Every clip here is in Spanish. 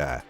hora.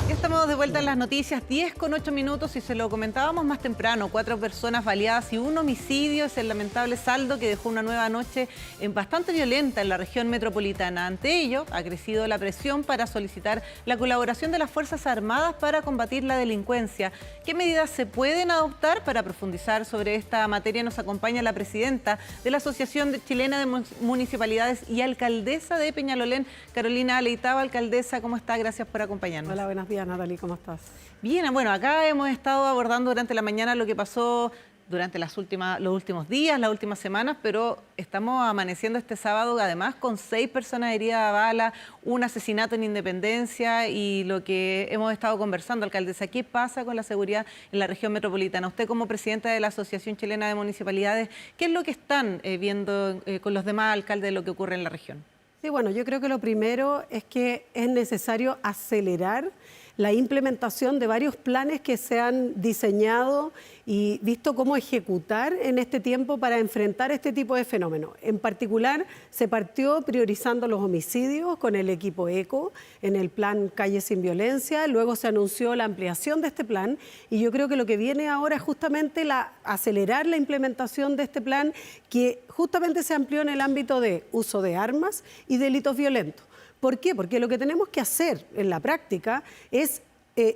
Estamos de vuelta en las noticias, 10:08 y se lo comentábamos más temprano. 4 personas baleadas y un homicidio es el lamentable saldo que dejó una nueva noche bastante violenta en la región metropolitana. Ante ello, ha crecido la presión para solicitar la colaboración de las Fuerzas Armadas para combatir la delincuencia. ¿Qué medidas se pueden adoptar? Para profundizar sobre esta materia nos acompaña la presidenta de la Asociación Chilena de Municipalidades y alcaldesa de Peñalolén, Carolina Leitao. Alcaldesa, ¿cómo está? Gracias por acompañarnos. Hola, buenos días, Natalie, ¿cómo estás? Bien, bueno, acá hemos estado abordando durante la mañana lo que pasó durante los últimos días, las últimas semanas, pero estamos amaneciendo este sábado además con 6 personas heridas a bala, un asesinato en Independencia y lo que hemos estado conversando, alcaldesa, ¿qué pasa con la seguridad en la región metropolitana? Usted como presidenta de la Asociación Chilena de Municipalidades, ¿qué es lo que están viendo con los demás alcaldes de lo que ocurre en la región? Sí, bueno, yo creo que lo primero es que es necesario acelerar la implementación de varios planes que se han diseñado y visto cómo ejecutar en este tiempo para enfrentar este tipo de fenómenos. En particular, se partió priorizando los homicidios con el equipo ECO en el plan Calle Sin Violencia, luego se anunció la ampliación de este plan y yo creo que lo que viene ahora es justamente acelerar la implementación de este plan que justamente se amplió en el ámbito de uso de armas y delitos violentos. ¿Por qué? Porque lo que tenemos que hacer en la práctica es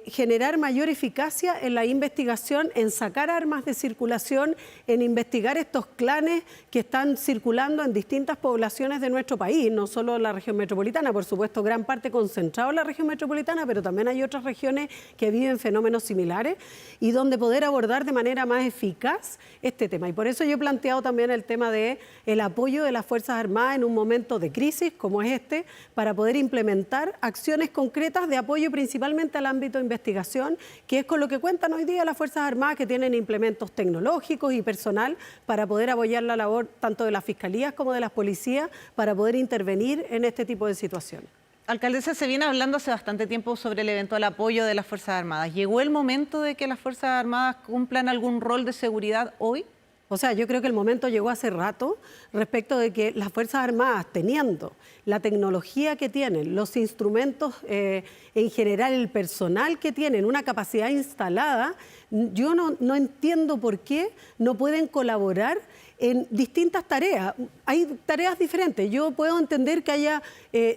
generar mayor eficacia en la investigación, en sacar armas de circulación, en investigar estos clanes que están circulando en distintas poblaciones de nuestro país, no solo en la región metropolitana, por supuesto, gran parte concentrado en la región metropolitana, pero también hay otras regiones que viven fenómenos similares y donde poder abordar de manera más eficaz este tema. Y por eso yo he planteado también el tema del apoyo de las Fuerzas Armadas en un momento de crisis como es este, para poder implementar acciones concretas de apoyo principalmente al ámbito de investigación, que es con lo que cuentan hoy día las Fuerzas Armadas, que tienen implementos tecnológicos y personal para poder apoyar la labor tanto de las fiscalías como de las policías para poder intervenir en este tipo de situaciones. Alcaldesa, se viene hablando hace bastante tiempo sobre el eventual apoyo de las Fuerzas Armadas. ¿Llegó el momento de que las Fuerzas Armadas cumplan algún rol de seguridad hoy? O sea, yo creo que el momento llegó hace rato respecto de que las Fuerzas Armadas, teniendo la tecnología que tienen, los instrumentos en general, el personal que tienen, una capacidad instalada, yo no entiendo por qué no pueden colaborar en distintas tareas. Hay tareas diferentes. Yo puedo entender que haya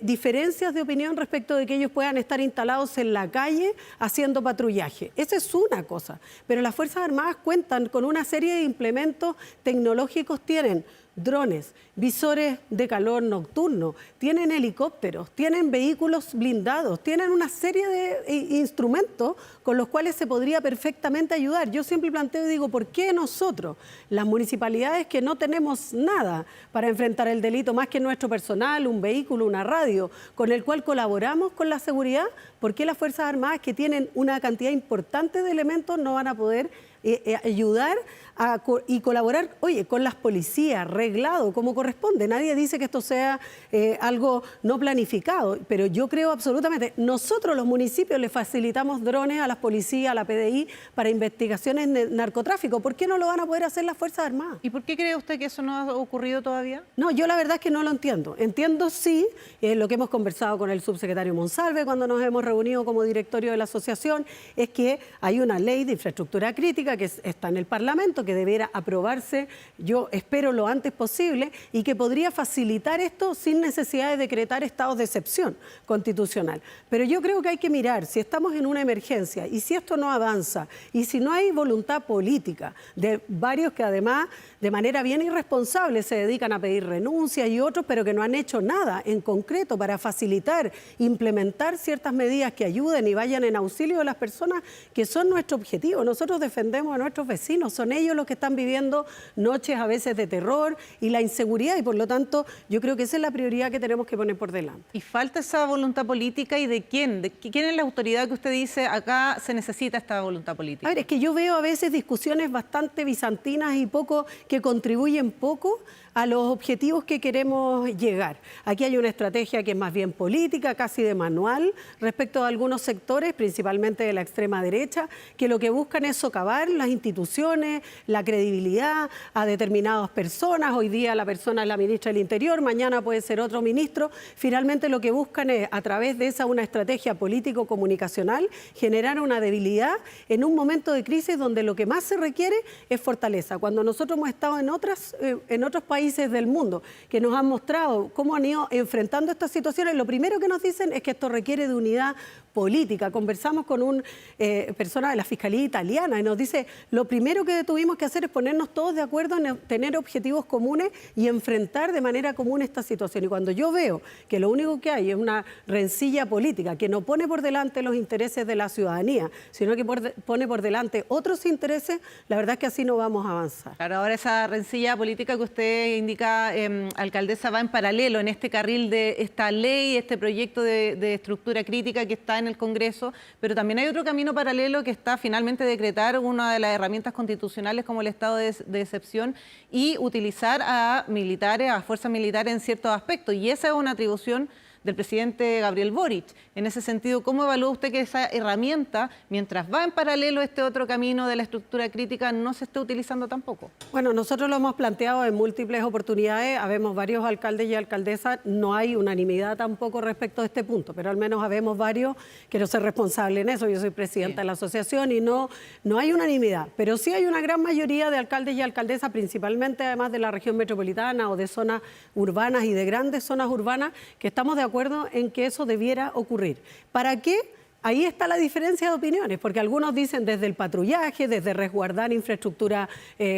diferencias de opinión respecto de que ellos puedan estar instalados en la calle haciendo patrullaje. Esa es una cosa. Pero las Fuerzas Armadas cuentan con una serie de implementos tecnológicos, tienen drones, visores de calor nocturno, tienen helicópteros, tienen vehículos blindados, tienen una serie de instrumentos con los cuales se podría perfectamente ayudar. Yo siempre planteo y digo, ¿por qué nosotros, las municipalidades que no tenemos nada para enfrentar el delito, más que nuestro personal, un vehículo, una radio, con el cual colaboramos con la seguridad, por qué las Fuerzas Armadas que tienen una cantidad importante de elementos no van a poder ayudar y colaborar, oye, con las policías, reglado, como corresponde? Nadie dice que esto sea algo no planificado, pero yo creo absolutamente, nosotros los municipios le facilitamos drones a las policías, a la PDI, para investigaciones de narcotráfico. ¿Por qué no lo van a poder hacer las Fuerzas Armadas? ¿Y por qué cree usted que eso no ha ocurrido todavía? No, yo la verdad es que no lo entiendo. Entiendo sí lo que hemos conversado con el subsecretario Monsalve cuando nos hemos reunido como directorio de la asociación, es que hay una ley de infraestructura crítica que está en el Parlamento, que debiera aprobarse, yo espero lo antes posible, y que podría facilitar esto sin necesidad de decretar estados de excepción constitucional. Pero yo creo que hay que mirar si estamos en una emergencia y si esto no avanza y si no hay voluntad política de varios que además de manera bien irresponsable se dedican a pedir renuncias y otros, pero que no han hecho nada en concreto para facilitar, implementar ciertas medidas que ayuden y vayan en auxilio de las personas que son nuestro objetivo. Nosotros defendemos a nuestros vecinos, son ellos los que están viviendo noches a veces de terror y la inseguridad, y por lo tanto yo creo que esa es la prioridad que tenemos que poner por delante. ¿Y falta esa voluntad política y de quién? ¿Quién es la autoridad que usted dice acá se necesita esta voluntad política? A ver, es que yo veo a veces discusiones bastante bizantinas y poco que contribuyen poco a los objetivos que queremos llegar. Aquí hay una estrategia que es más bien política, casi de manual, respecto a algunos sectores, principalmente de la extrema derecha, que lo que buscan es socavar las instituciones, la credibilidad a determinadas personas. Hoy día la persona es la ministra del Interior, mañana puede ser otro ministro. Finalmente lo que buscan es, a través de esa una estrategia político-comunicacional, generar una debilidad en un momento de crisis donde lo que más se requiere es fortaleza. Cuando nosotros hemos estado en otros países del mundo que nos han mostrado cómo han ido enfrentando estas situaciones, lo primero que nos dicen es que esto requiere de unidad política. Conversamos con una persona de la Fiscalía Italiana y nos dice, lo primero que tuvimos que hacer es ponernos todos de acuerdo en tener objetivos comunes y enfrentar de manera común esta situación. Y cuando yo veo que lo único que hay es una rencilla política que no pone por delante los intereses de la ciudadanía, sino que pone por delante otros intereses, la verdad es que así no vamos a avanzar. Claro, ahora esa rencilla política que usted indica, alcaldesa, va en paralelo en este carril de esta ley, este proyecto de estructura crítica que está en el Congreso, pero también hay otro camino paralelo que está finalmente decretar una de las herramientas constitucionales como el estado de excepción y utilizar a militares, a fuerzas militares en ciertos aspectos, y esa es una atribución del presidente Gabriel Boric. En ese sentido, ¿cómo evalúa usted que esa herramienta, mientras va en paralelo este otro camino de la estructura crítica, no se esté utilizando tampoco? Bueno, nosotros lo hemos planteado en múltiples oportunidades, habemos varios alcaldes y alcaldesas, no hay unanimidad tampoco respecto a este punto, pero al menos habemos varios, quiero ser responsable en eso, yo soy presidenta de la asociación y no hay unanimidad, pero sí hay una gran mayoría de alcaldes y alcaldesas, principalmente además de la región metropolitana o de zonas urbanas y de grandes zonas urbanas, que estamos de acuerdo en que eso debiera ocurrir. ¿Para qué? Ahí está la diferencia de opiniones, porque algunos dicen desde el patrullaje, desde resguardar infraestructura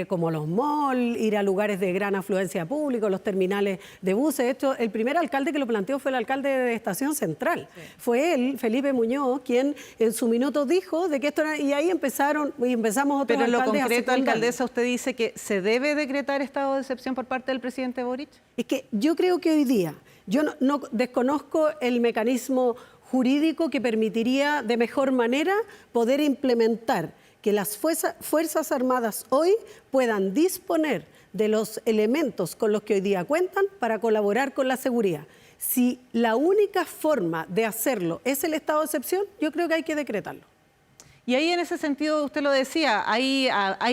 como los malls, ir a lugares de gran afluencia pública, los terminales de buses. Esto, el primer alcalde que lo planteó fue el alcalde de Estación Central. Sí. Fue él, Felipe Muñoz, quien en su minuto dijo de que esto era, y ahí empezamos otros alcaldes. Pero en lo concreto, alcaldesa, ¿usted dice que se debe decretar estado de excepción por parte del presidente Boric? Es que yo creo que hoy día, yo no desconozco el mecanismo jurídico que permitiría de mejor manera poder implementar que las Fuerzas Armadas hoy puedan disponer de los elementos con los que hoy día cuentan para colaborar con la seguridad. Si la única forma de hacerlo es el estado de excepción, yo creo que hay que decretarlo. Y ahí en ese sentido, usted lo decía, hay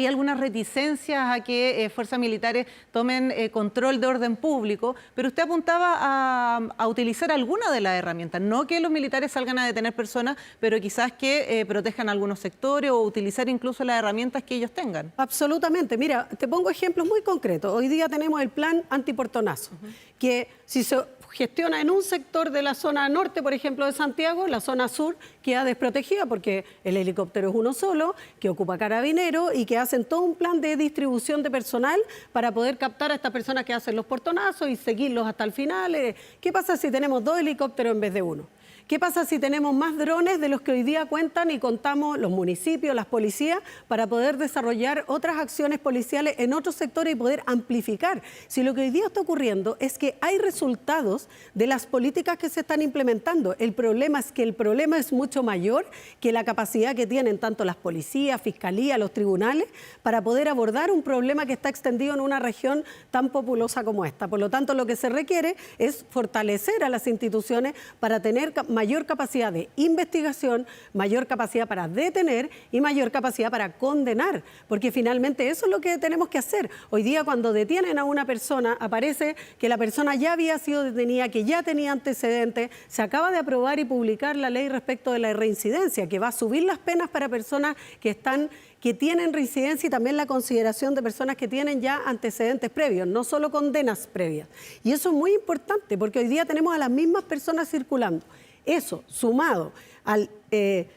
algunas reticencias a que fuerzas militares tomen control de orden público, pero usted apuntaba a utilizar alguna de las herramientas, no que los militares salgan a detener personas, pero quizás que protejan algunos sectores o utilizar incluso las herramientas que ellos tengan. Absolutamente. Mira, te pongo ejemplos muy concretos. Hoy día tenemos el plan antiportonazo, que si se gestiona en un sector de la zona norte, por ejemplo, de Santiago, la zona sur queda desprotegida porque el helicóptero es uno solo, que ocupa Carabineros y que hacen todo un plan de distribución de personal para poder captar a estas personas que hacen los portonazos y seguirlos hasta el final. ¿Qué pasa si tenemos 2 helicópteros en vez de 1? ¿Qué pasa si tenemos más drones de los que hoy día cuentan y contamos los municipios, las policías, para poder desarrollar otras acciones policiales en otros sectores y poder amplificar? Si lo que hoy día está ocurriendo es que hay resultados de las políticas que se están implementando. El problema es que el problema es mucho mayor que la capacidad que tienen tanto las policías, fiscalía, los tribunales, para poder abordar un problema que está extendido en una región tan populosa como esta. Por lo tanto, lo que se requiere es fortalecer a las instituciones para tener mayor capacidad de investigación, mayor capacidad para detener y mayor capacidad para condenar, porque finalmente eso es lo que tenemos que hacer. Hoy día cuando detienen a una persona, aparece que la persona ya había sido detenida, que ya tenía antecedentes, se acaba de aprobar y publicar la ley respecto de la reincidencia, que va a subir las penas para personas que tienen reincidencia y también la consideración de personas que tienen ya antecedentes previos, no solo condenas previas. Y eso es muy importante porque hoy día tenemos a las mismas personas circulando. Eso, sumado al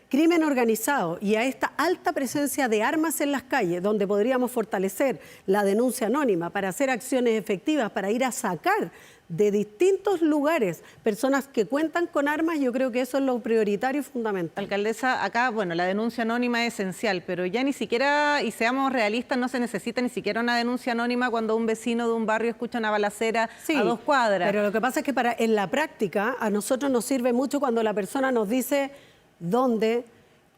crimen organizado y a esta alta presencia de armas en las calles, donde podríamos fortalecer la denuncia anónima para hacer acciones efectivas, para ir a sacar de distintos lugares personas que cuentan con armas, yo creo que eso es lo prioritario y fundamental. Alcaldesa, acá, bueno, la denuncia anónima es esencial, pero ya ni siquiera, y seamos realistas, no se necesita ni siquiera una denuncia anónima cuando un vecino de un barrio escucha una balacera a 2 cuadras. Pero lo que pasa es que en la práctica a nosotros nos sirve mucho cuando la persona nos dice dónde,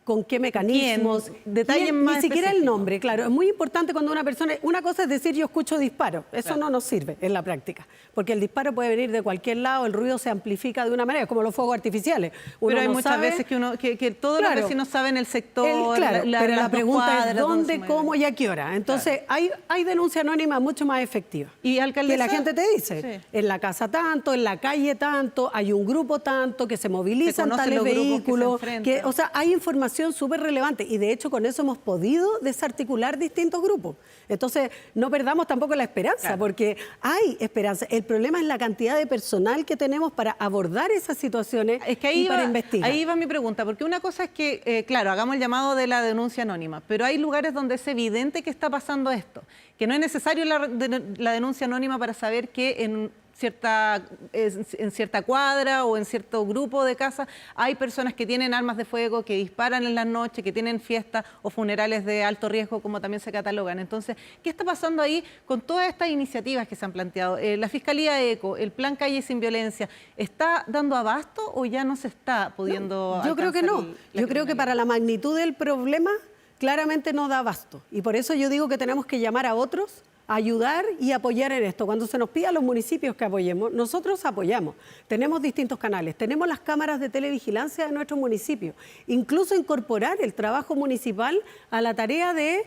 con qué mecanismos, detalles más ni siquiera el específicos. nombre, claro. Es muy importante cuando una cosa es decir yo escucho disparos, eso no nos sirve en la práctica, porque el disparo puede venir de cualquier lado, el ruido se amplifica de una manera, como los fuegos artificiales. Pero hay muchas veces que todos los vecinos saben el sector, pero la pregunta es dónde, mueve. cómo y a qué hora. Entonces hay denuncia anónima mucho más efectiva. Y alcaldesa, que la gente te dice, en la casa tanto, en la calle tanto, hay un grupo tanto, que se movilizan tales vehículos, o sea, hay información súper relevante y de hecho con eso hemos podido desarticular distintos grupos. Entonces no perdamos tampoco la esperanza, porque hay esperanza. El problema es la cantidad de personal que tenemos para abordar esas situaciones y para investigar. Ahí va mi pregunta, porque una cosa es que, claro, hagamos el llamado de la denuncia anónima, pero hay lugares donde es evidente que está pasando esto, que no es necesario la denuncia anónima para saber que en cierta cuadra o en cierto grupo de casas hay personas que tienen armas de fuego, que disparan en las noches, que tienen fiestas o funerales de alto riesgo, como también se catalogan. Entonces, ¿qué está pasando ahí con todas estas iniciativas que se han planteado? La Fiscalía ECO, el Plan Calle Sin Violencia, ¿está dando abasto o ya no se está pudiendo Yo creo que no. Yo creo que para la magnitud del problema claramente no da abasto. Y por eso yo digo que tenemos que llamar a otros, ayudar y apoyar en esto. Cuando se nos pide a los municipios que apoyemos, nosotros apoyamos. Tenemos distintos canales, tenemos las cámaras de televigilancia de nuestros municipios. Incluso incorporar el trabajo municipal a la tarea de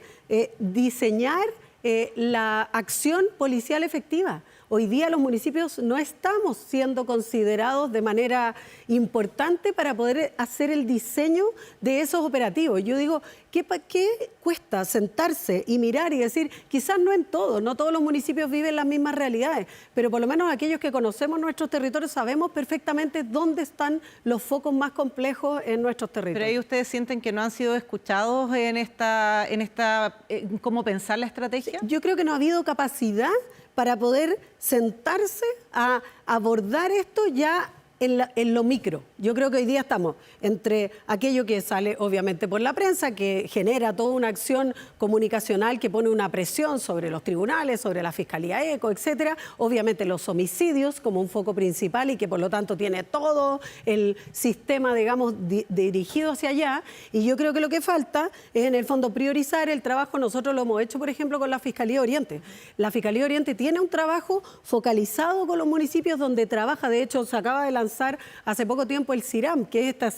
diseñar la acción policial efectiva. Hoy día los municipios no estamos siendo considerados de manera importante para poder hacer el diseño de esos operativos. Yo digo, ¿qué cuesta sentarse y mirar y decir, quizás no todos los municipios viven las mismas realidades, pero por lo menos aquellos que conocemos nuestros territorios sabemos perfectamente dónde están los focos más complejos en nuestros territorios. Pero ahí ustedes sienten que no han sido escuchados en cómo pensar la estrategia. Yo creo que no ha habido capacidad para poder sentarse a abordar esto ya en lo micro. Yo creo que hoy día estamos entre aquello que sale obviamente por la prensa, que genera toda una acción comunicacional que pone una presión sobre los tribunales, sobre la Fiscalía ECO, etcétera. Obviamente los homicidios como un foco principal y que por lo tanto tiene todo el sistema, digamos, dirigido hacia allá. Y yo creo que lo que falta es en el fondo priorizar el trabajo. Nosotros lo hemos hecho, por ejemplo, con la Fiscalía Oriente. La Fiscalía Oriente tiene un trabajo focalizado con los municipios donde trabaja. De hecho, se acaba de lanzar hace poco tiempo el CIRAM, que es esta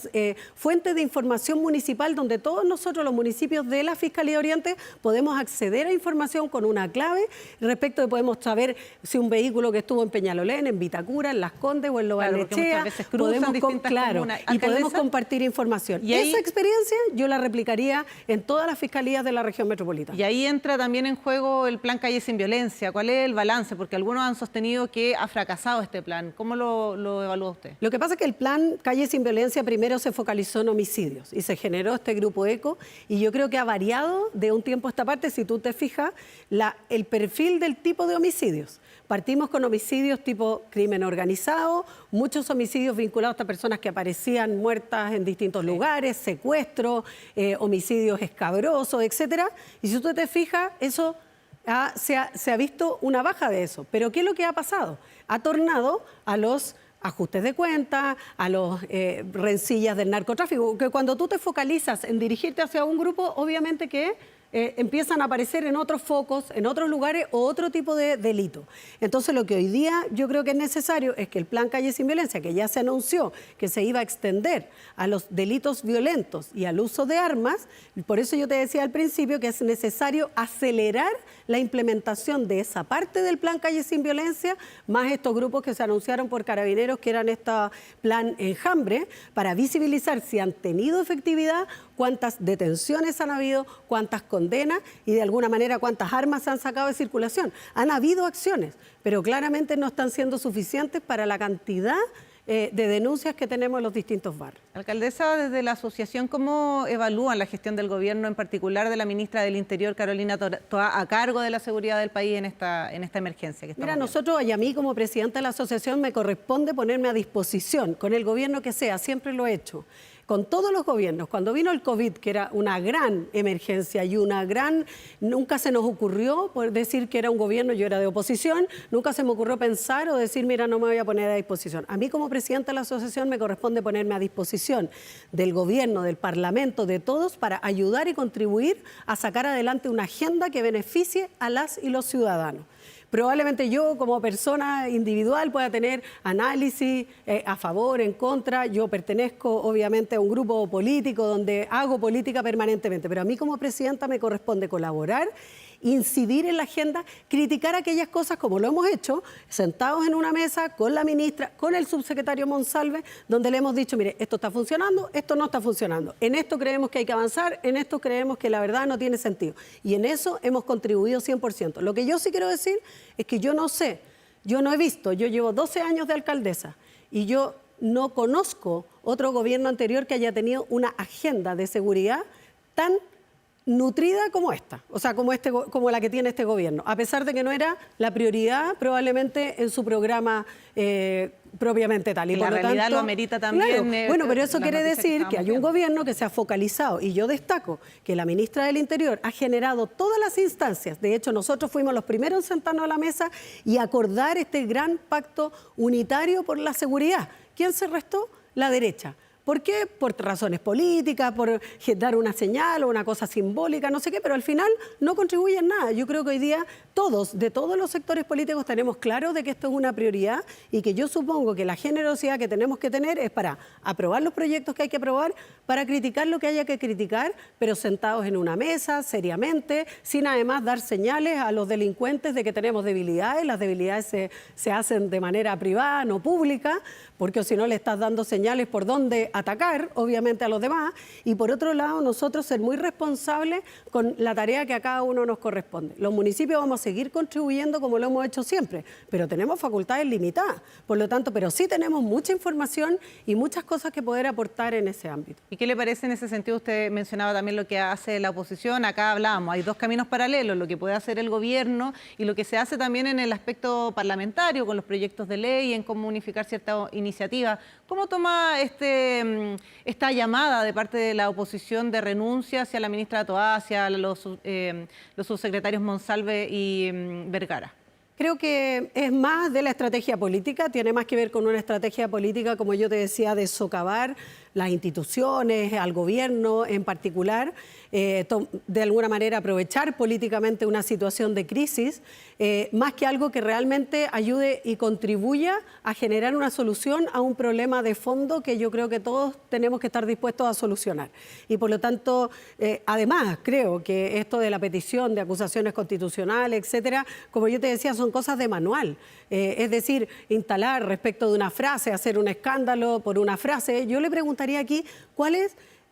fuente de información municipal donde todos nosotros, los municipios de la Fiscalía Oriente, podemos acceder a información con una clave respecto de podemos saber si un vehículo que estuvo en Peñalolén, en Vitacura, en Las Condes o en Lo Barnechea, podemos compartir información. Y esa experiencia yo la replicaría en todas las fiscalías de la región metropolitana. Y ahí entra también en juego el Plan Calle Sin Violencia. ¿Cuál es el balance? Porque algunos han sostenido que ha fracasado este plan. ¿Cómo lo evalúa usted? Lo que pasa es que el plan Calle Sin Violencia primero se focalizó en homicidios y se generó este grupo ECO y yo creo que ha variado de un tiempo a esta parte, si tú te fijas, el perfil del tipo de homicidios. Partimos con homicidios tipo crimen organizado, muchos homicidios vinculados a personas que aparecían muertas en distintos lugares, secuestros, homicidios escabrosos, etcétera. Y si tú te fijas, eso se ha visto una baja de eso. Pero ¿qué es lo que ha pasado? Ha tornado a los ajustes de cuenta, a los rencillas del narcotráfico, que cuando tú te focalizas en dirigirte hacia un grupo, obviamente que empiezan a aparecer en otros focos, en otros lugares o otro tipo de delito. Entonces lo que hoy día yo creo que es necesario es que el Plan Calle Sin Violencia, que ya se anunció que se iba a extender a los delitos violentos y al uso de armas, por eso yo te decía al principio que es necesario acelerar la implementación de esa parte del Plan Calle Sin Violencia, más estos grupos que se anunciaron por Carabineros, que eran este plan Enjambre, para visibilizar si han tenido efectividad, cuántas detenciones han habido, cuántas condenas y de alguna manera cuántas armas se han sacado de circulación. Han habido acciones, pero claramente no están siendo suficientes para la cantidad de denuncias que tenemos en los distintos barrios. Alcaldesa, desde la asociación, ¿cómo evalúan la gestión del gobierno, en particular de la ministra del Interior, Carolina Toá, a cargo de la seguridad del país en esta emergencia que estamos viendo? Nosotros y a mí como presidenta de la asociación me corresponde ponerme a disposición con el gobierno que sea, siempre lo he hecho. con todos los gobiernos. Cuando vino el COVID, que era una gran emergencia y nunca se nos ocurrió por decir que era un gobierno, yo era de oposición, nunca se me ocurrió pensar o decir, mira, no me voy a poner a disposición. A mí como presidenta de la asociación me corresponde ponerme a disposición del gobierno, del parlamento, de todos, para ayudar y contribuir a sacar adelante una agenda que beneficie a las y los ciudadanos. Probablemente yo como persona individual pueda tener análisis a favor, en contra. Yo pertenezco obviamente a un grupo político donde hago política permanentemente, pero a mí como presidenta me corresponde colaborar, incidir en la agenda, criticar aquellas cosas como lo hemos hecho, sentados en una mesa con la ministra, con el subsecretario Monsalve, donde le hemos dicho, mire, esto está funcionando, esto no está funcionando, en esto creemos que hay que avanzar, en esto creemos que la verdad no tiene sentido. Y en eso hemos contribuido 100%. Lo que yo sí quiero decir es que yo no sé, yo no he visto, yo llevo 12 años de alcaldesa y yo no conozco otro gobierno anterior que haya tenido una agenda de seguridad tan nutrida como esta, o sea, como la que tiene este gobierno, a pesar de que no era la prioridad probablemente en su programa propiamente tal. Y la realidad lo amerita también. Claro. Bueno, pero eso quiere decir que hay un gobierno que se ha focalizado, y yo destaco que la ministra del Interior ha generado todas las instancias. De hecho, nosotros fuimos los primeros en sentarnos a la mesa y acordar este gran pacto unitario por la seguridad. ¿Quién se restó? La derecha. ¿Por qué? Por razones políticas, por dar una señal o una cosa simbólica, no sé qué, pero al final no contribuyen nada. Yo creo que hoy día todos, de todos los sectores políticos, tenemos claro de que esto es una prioridad y que yo supongo que la generosidad que tenemos que tener es para aprobar los proyectos que hay que aprobar, para criticar lo que haya que criticar, pero sentados en una mesa, seriamente, sin además dar señales a los delincuentes de que tenemos debilidades. Las debilidades se hacen de manera privada, no pública, porque si no le estás dando señales por dónde atacar, obviamente, a los demás. Y por otro lado, nosotros ser muy responsables con la tarea que a cada uno nos corresponde. Los municipios vamos a seguir contribuyendo como lo hemos hecho siempre, pero tenemos facultades limitadas. Por lo tanto, pero sí tenemos mucha información y muchas cosas que poder aportar en ese ámbito. ¿Y qué le parece en ese sentido? Usted mencionaba también lo que hace la oposición. Acá hablábamos, hay dos caminos paralelos, lo que puede hacer el gobierno y lo que se hace también en el aspecto parlamentario, con los proyectos de ley, en cómo unificar ciertas iniciativas. ¿Cómo toma esta llamada de parte de la oposición de renuncia hacia la ministra Toá, hacia los subsecretarios Monsalve y Vergara? Creo que es más de la estrategia política, tiene más que ver con una estrategia política, como yo te decía, de socavar las instituciones, al gobierno en particular, de alguna manera aprovechar políticamente una situación de crisis, más que algo que realmente ayude y contribuya a generar una solución a un problema de fondo que yo creo que todos tenemos que estar dispuestos a solucionar. Y por lo tanto, además, creo que esto de la petición de acusaciones constitucionales, etcétera, como yo te decía, son cosas de manual. Es decir, instalar respecto de una frase, hacer un escándalo por una frase. Yo le preguntaría aquí,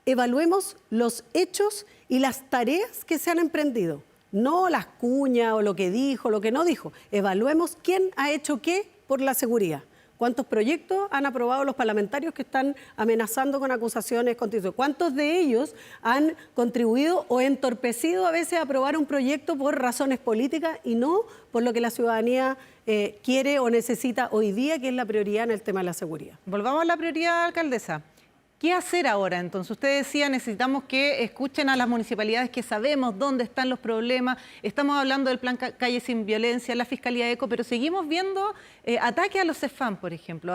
evaluemos los hechos y las tareas que se han emprendido. No las cuñas o lo que dijo, lo que no dijo. Evaluemos quién ha hecho qué por la seguridad. ¿Cuántos proyectos han aprobado los parlamentarios que están amenazando con acusaciones constitucionales? ¿Cuántos de ellos han contribuido o entorpecido a veces a aprobar un proyecto por razones políticas y no por lo que la ciudadanía quiere o necesita hoy día, que es la prioridad en el tema de la seguridad? Volvamos a la prioridad, alcaldesa. ¿Qué hacer ahora entonces? Usted decía, necesitamos que escuchen a las municipalidades, que sabemos dónde están los problemas. Estamos hablando del plan Calle Sin Violencia, la Fiscalía ECO, pero seguimos viendo ataques a los CEFAM, por ejemplo.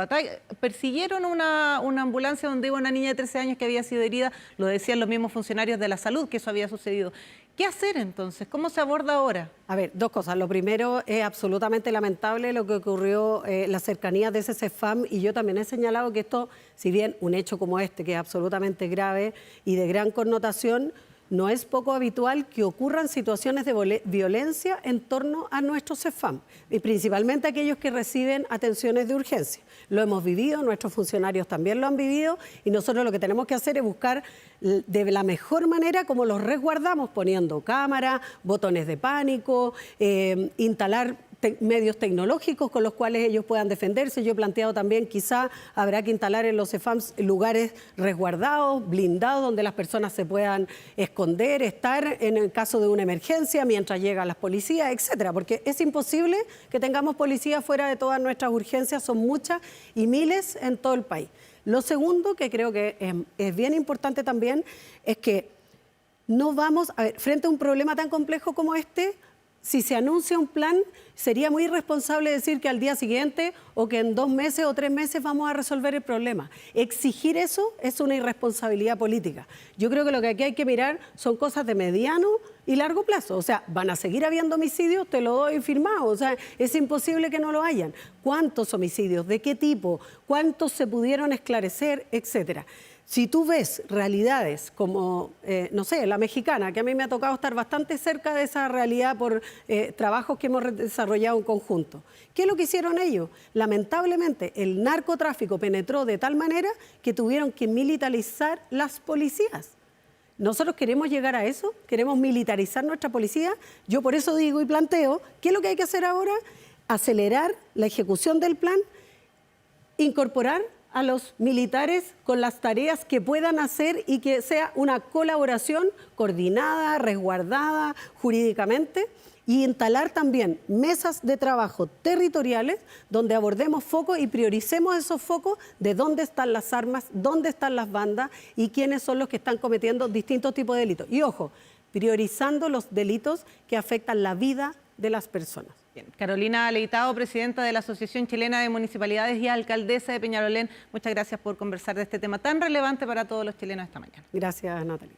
Persiguieron una ambulancia donde iba una niña de 13 años que había sido herida. Lo decían los mismos funcionarios de la salud que eso había sucedido. ¿Qué hacer entonces? ¿Cómo se aborda ahora? A ver, dos cosas. Lo primero, es absolutamente lamentable lo que ocurrió en las cercanías de ese CEFAM, y yo también he señalado que esto, si bien un hecho como este, que es absolutamente grave y de gran connotación, no es poco habitual que ocurran situaciones de violencia en torno a nuestros CEFAM, y principalmente aquellos que reciben atenciones de urgencia. Lo hemos vivido, nuestros funcionarios también lo han vivido, y nosotros lo que tenemos que hacer es buscar de la mejor manera cómo los resguardamos, poniendo cámaras, botones de pánico, instalar medios tecnológicos con los cuales ellos puedan defenderse. Yo he planteado también, quizá habrá que instalar en los CEFAMs lugares resguardados, blindados, donde las personas se puedan esconder, estar en el caso de una emergencia, mientras llegan las policías, etcétera, porque es imposible que tengamos policías fuera de todas nuestras urgencias, son muchas y miles en todo el país. Lo segundo, que creo que es bien importante también, es que no vamos, a ver, frente a un problema tan complejo como este, si se anuncia un plan, sería muy irresponsable decir que al día siguiente o que en 2 meses o 3 meses vamos a resolver el problema. Exigir eso es una irresponsabilidad política. Yo creo que lo que aquí hay que mirar son cosas de mediano y largo plazo. O sea, van a seguir habiendo homicidios, te lo doy firmado. O sea, es imposible que no lo hayan. ¿Cuántos homicidios? ¿De qué tipo? ¿Cuántos se pudieron esclarecer? Etcétera. Si tú ves realidades como, no sé, la mexicana, que a mí me ha tocado estar bastante cerca de esa realidad por trabajos que hemos desarrollado en conjunto. ¿Qué es lo que hicieron ellos? Lamentablemente, el narcotráfico penetró de tal manera que tuvieron que militarizar las policías. ¿Nosotros queremos llegar a eso? ¿Queremos militarizar nuestra policía? Yo por eso digo y planteo, ¿qué es lo que hay que hacer ahora? Acelerar la ejecución del plan, incorporar a los militares con las tareas que puedan hacer y que sea una colaboración coordinada, resguardada jurídicamente, y instalar también mesas de trabajo territoriales donde abordemos focos y prioricemos esos focos de dónde están las armas, dónde están las bandas y quiénes son los que están cometiendo distintos tipos de delitos. Y ojo, priorizando los delitos que afectan la vida de las personas. Bien. Carolina Leitao, presidenta de la Asociación Chilena de Municipalidades y alcaldesa de Peñalolén, muchas gracias por conversar de este tema tan relevante para todos los chilenos esta mañana. Gracias, Natalia.